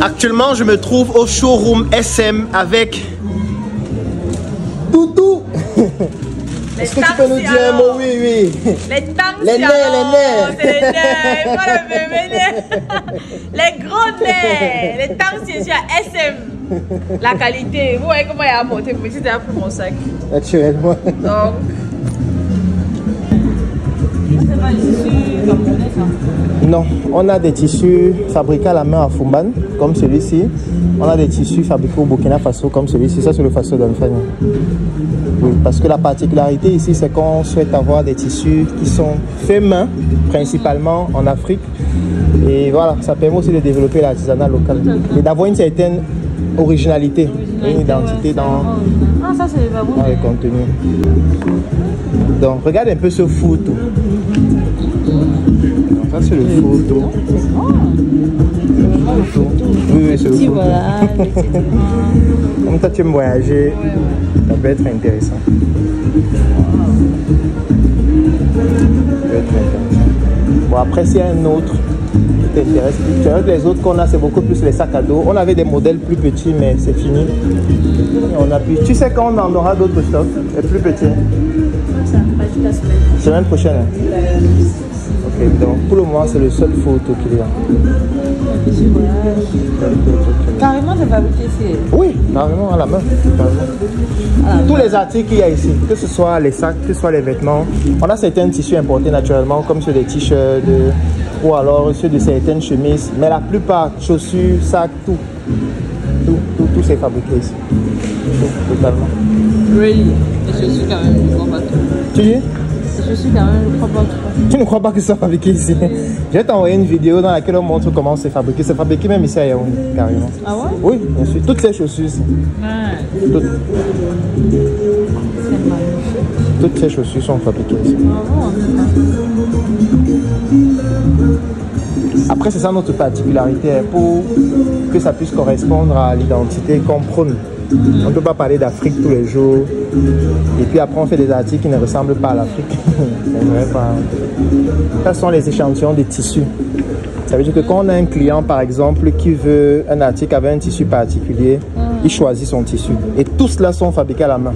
Actuellement, je me trouve au showroom SM avec Toutou. Est-ce que tu peux nous dire un mot? Oui, oui. Les tanks, les nerfs. C'est les nerfs. Voilà, les nerfs. Les gros nerfs. Les tanks, c'est sur SM. La qualité. Vous voyez comment il a apporté. Vous mettez déjà pris mon sac. Naturellement. Donc. Non, on a des tissus fabriqués à la main à Fumban, comme celui-ci. On a des tissus fabriqués au Burkina Faso, comme celui-ci. Ça, c'est le Faso d'Anfani. Oui, parce que la particularité ici, c'est qu'on souhaite avoir des tissus qui sont faits main, principalement en Afrique. Et voilà, ça permet aussi de développer l'artisanat local et d'avoir une certaine originalité, une identité dans les contenus. Donc, regarde un peu ce photo. Ça, c'est le photo. Oui, c'est le photo. Comme toi, tu aimes voyager, ça peut être intéressant. Bon, après, s'il y a un autre qui t'intéresse plus, tu vois, les autres qu'on a, c'est beaucoup plus les sacs à dos. On avait des modèles plus petits, mais c'est fini. On a pu. Tu sais quand on en aura d'autres stocks, les plus petits. Semaine prochaine. Ok, donc pour le moment, c'est le seul photo qu'il y a. Carrément, c'est fabriqué ici. Oui, carrément à la main. Tous les articles qu'il y a ici, que ce soit les sacs, que ce soit les vêtements, on a certains tissus importés naturellement, comme ceux des t-shirts ou alors ceux de certaines chemises. Mais la plupart, chaussures, sacs, tout c'est fabriqué ici. Tout, totalement. Really? Et je suis quand même, je crois pas tout. Tu dis? Je suis quand même, je crois pas tout. Tu ne crois pas que c'est fabriqué ici? Je vais t'envoyer une vidéo dans laquelle on montre comment c'est fabriqué. C'est fabriqué même ici à Yaoundé, carrément. Ah ouais? Oui, bien sûr. Toutes ces chaussures ici. Ouais. Toutes ces chaussures sont fabriquées ici. Après, c'est ça notre particularité, pour que ça puisse correspondre à l'identité qu'on prône. On ne peut pas parler d'Afrique tous les jours. Et puis après, on fait des articles qui ne ressemblent pas à l'Afrique. Ça sont les échantillons des tissus. Ça veut dire que quand on a un client, par exemple, qui veut un article avec un tissu particulier, il choisit son tissu. Et tous cela sont fabriqués à la main.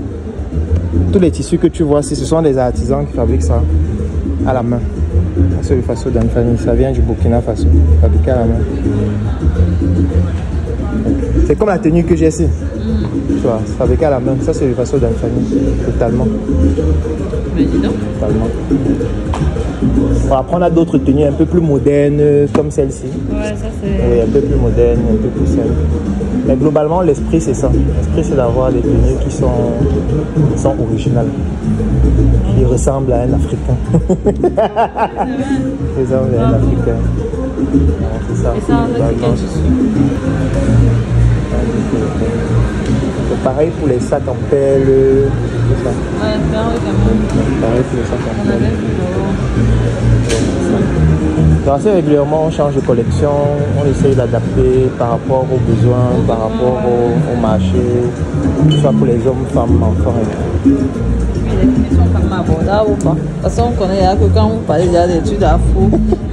Tous les tissus que tu vois ici, ce sont des artisans qui fabriquent ça à la main. C'est le Faso d'Anfani, ça vient du Burkina Faso, fabriqué à la main. C'est comme la tenue que j'ai ici. Tu vois, c'est fabriqué à la main. Ça, c'est le Faso d'Anfani, totalement. Mais dis donc. Totalement. Bon, après, on a d'autres tenues un peu plus modernes, comme celle-ci. Ouais, ça c'est... Oui, un peu plus moderne, un peu plus simple. Mais globalement, l'esprit, c'est ça. L'esprit, c'est d'avoir des tenues qui sont originales. Qui ressemblent à un Africain. Qui ressemblent à un Africain. C'est ça. Et ça, c'est quel tissu? C'est pareil pour les sacs en pelle. Tout ça. Ouais, pareil quand même. Pareil pour les sacs en On pelle. avait Donc, assez régulièrement, on change de collection, on essaye d'adapter par rapport aux besoins, par rapport au marché, soit pour les hommes, femmes, enfants. les prix sont quand même abordables ou pas? De toute façon, on connaît que quand vous parlez déjà d'études afro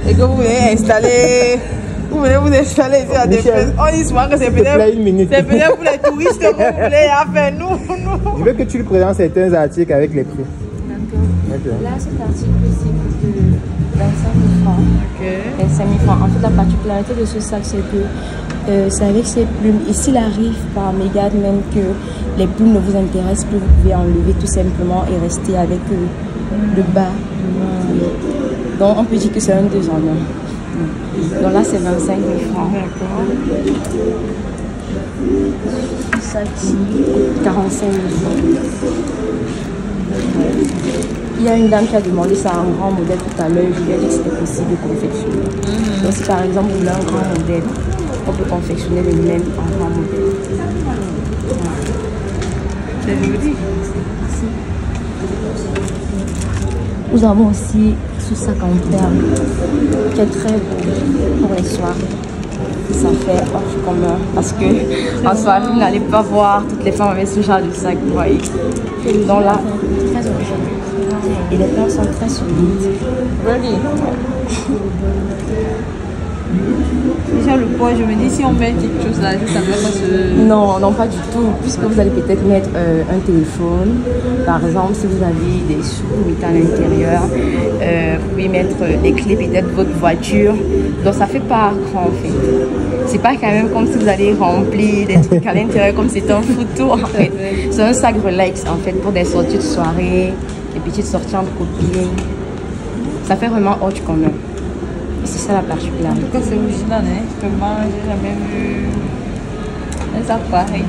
et que vous venez installer, vous installer ici à des fêtes, on dit souvent que c'est peut-être pour les touristes que vous voulez faire. Nous. Je veux que tu lui présentes certains articles avec les prix. D'accord. Okay. Là, cet article-ci coûte 25 000 francs. Ok. 25 000 francs. En fait, la particularité de ce sac, c'est que c'est avec ces plumes. Et s'il arrive par mégarde même que les plumes ne vous intéressent plus, vous pouvez enlever tout simplement et rester avec le bas. Donc, on peut dire que c'est un 2 en 1. Donc là, c'est 25 000 francs. D'accord. Ça qui coûte 45 000 francs. Il y a une dame qui a demandé ça en grand modèle tout à l'heure. Je lui ai dit que c'était possible de confectionner. Donc si par exemple vous voulez un grand modèle, on peut confectionner le même en grand modèle. C'est joli. Nous avons aussi ce sac en perles qui est très beau pour les soirées. Ça fait hors commun parce que en soirée vous n'allez pas voir toutes les femmes avec ce genre de sac, vous voyez. Donc là, très original. Et les perles sont très solides. Really? Déjà le poids, je me dis si on met quelque chose là, ça ne va pas se... Non, non, pas du tout. Puisque vous allez peut-être mettre un téléphone. Par exemple, si vous avez des sous, vous mettez à l'intérieur. Vous pouvez mettre des clés, peut-être votre voiture. Donc ça fait pas grand en fait. C'est pas quand même comme si vous allez remplir des trucs à l'intérieur comme c'est un photo en fait. C'est un sac relax en fait pour des sorties de soirée, des petites sorties entre copines. Ça fait vraiment hot quand même. C'est ça la particularité. En tout cas, c'est original, hein. Vraiment, j'ai jamais vu un sac pareil.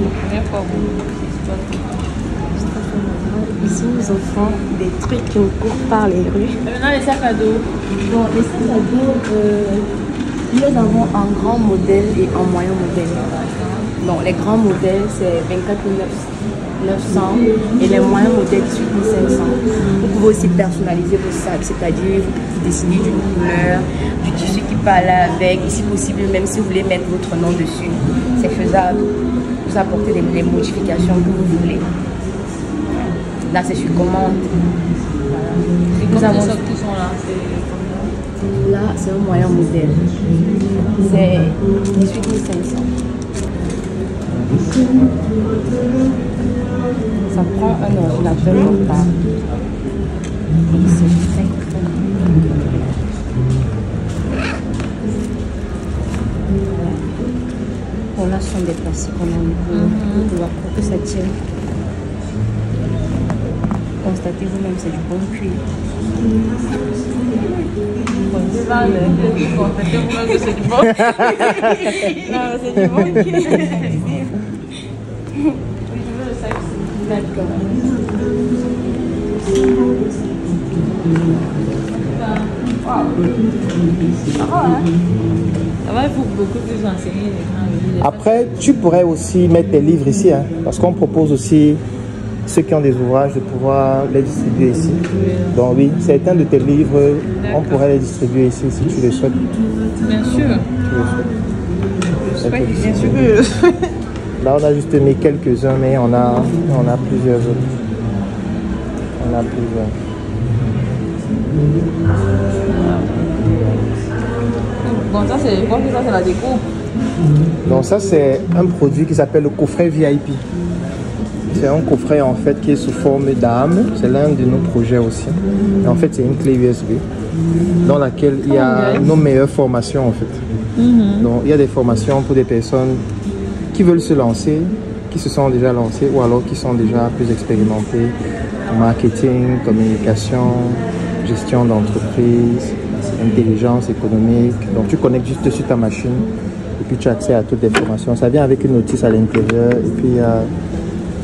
La première fois, Ici, nous offrons des trucs qui nous courent par les rues. et maintenant, les sacs à dos. Bon, les sacs à dos, nous avons un grand modèle et un moyen modèle. Donc, les grands modèles, c'est 24 900 et les moyens modèles 18 500. Vous pouvez aussi personnaliser vos sacs, c'est-à-dire vous décidez d'une couleur, du tissu qui parle avec, et si possible, même si vous voulez mettre votre nom dessus, c'est faisable. Vous apportez les modifications que vous voulez. Là, c'est sur commande. Et Nous comme avons... les sacs qui sont là, c'est combien? Là, c'est un moyen modèle. C'est 18 500. Ça prend un ordinateur portable. Et c'est très très bon, là, ce sont des plastiques qu'on a mis pour que ça tienne. Constatez vous-même, c'est du bon cuir. C'est pas le constatez vous-même que c'est du bon. Non, c'est du bon cuir. D'accord. Ça va, il faut beaucoup plus enseigner les gens. Après, tu pourrais aussi mettre tes livres ici, hein, parce qu'on propose aussi ceux qui ont des ouvrages de pouvoir les distribuer ici. Donc oui, certains de tes livres, on pourrait les distribuer ici si tu le souhaites. Bien sûr. Bien sûr que... Là, on a juste mis quelques-uns, mais on a plusieurs autres. On a plusieurs. Bon, ça c'est quoi? Ça c'est la déco. Donc ça, c'est un produit qui s'appelle le coffret VIP. C'est un coffret en fait qui est sous forme d'arme. C'est l'un de nos projets aussi. Et en fait, c'est une clé USB dans laquelle il y a nos meilleures formations en fait. Donc il y a des formations pour des personnes qui veulent se lancer, qui se sont déjà lancés ou alors qui sont déjà plus expérimentés en marketing, communication, gestion d'entreprise, intelligence économique. Donc tu connectes juste sur ta machine et puis tu as accès à toutes les formations. Ça vient avec une notice à l'intérieur et puis il y a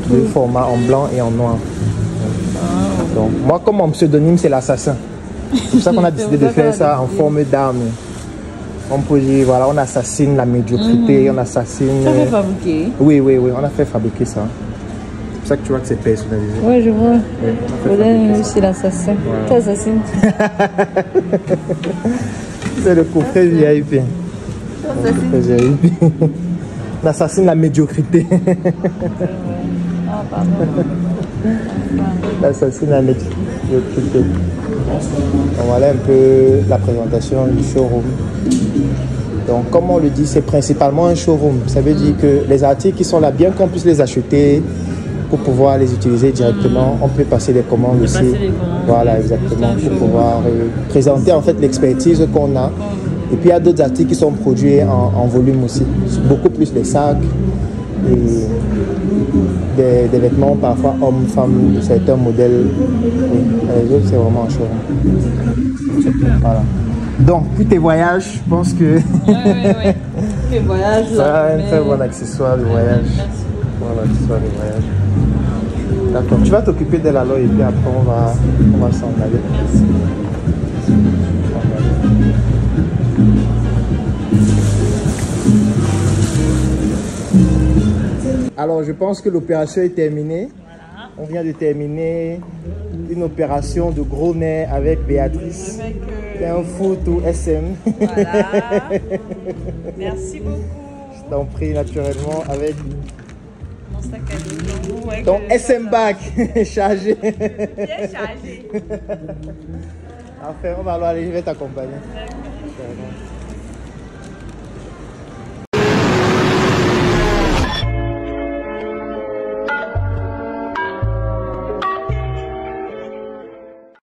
deux formats en blanc et en noir. Donc moi comme mon pseudonyme c'est l'assassin. C'est pour ça qu'on a décidé de faire ça en forme d'arme. On peut dire, voilà, on assassine la médiocrité, on assassine... Ça fait fabriquer. Oui, on a fait fabriquer ça. C'est pour ça que tu vois que c'est personnalisé. Oui, je vois. Oui, c'est l'assassin. Voilà. Tu assassines. C'est le coffret VIP. Le coffret VIP. On assassine la médiocrité. Ah, pardon. On assassine la médiocrité. Donc voilà un peu la présentation du showroom. Donc comme on le dit, c'est principalement un showroom. Ça veut dire que les articles qui sont là, bien qu'on puisse les acheter pour pouvoir les utiliser directement, on peut passer des commandes aussi. Voilà, exactement, pour pouvoir présenter en fait l'expertise qu'on a. Et puis il y a d'autres articles qui sont produits en volume aussi. Beaucoup plus les sacs et des vêtements, parfois hommes, femmes, certains modèles. Oui, les autres, c'est vraiment un showroom. Voilà. Donc, pour tes voyages, je pense que... Oui. Mes voyages, là. Ça un très bon accessoire de voyage. Merci. Bon accessoire de voyage. D'accord. Tu vas t'occuper de la loi et puis après, on va s'en aller. Merci. Alors, je pense que l'opération est terminée. Voilà. On vient de terminer une opération de gros nez avec Béatrice. C'est un photo SM. Voilà. Merci beaucoup. Je t'en prie, naturellement, avec Mon sac à dos. Ouais, ton que- SM back chargé. Bien chargé. Enfin, on va aller, je vais t'accompagner.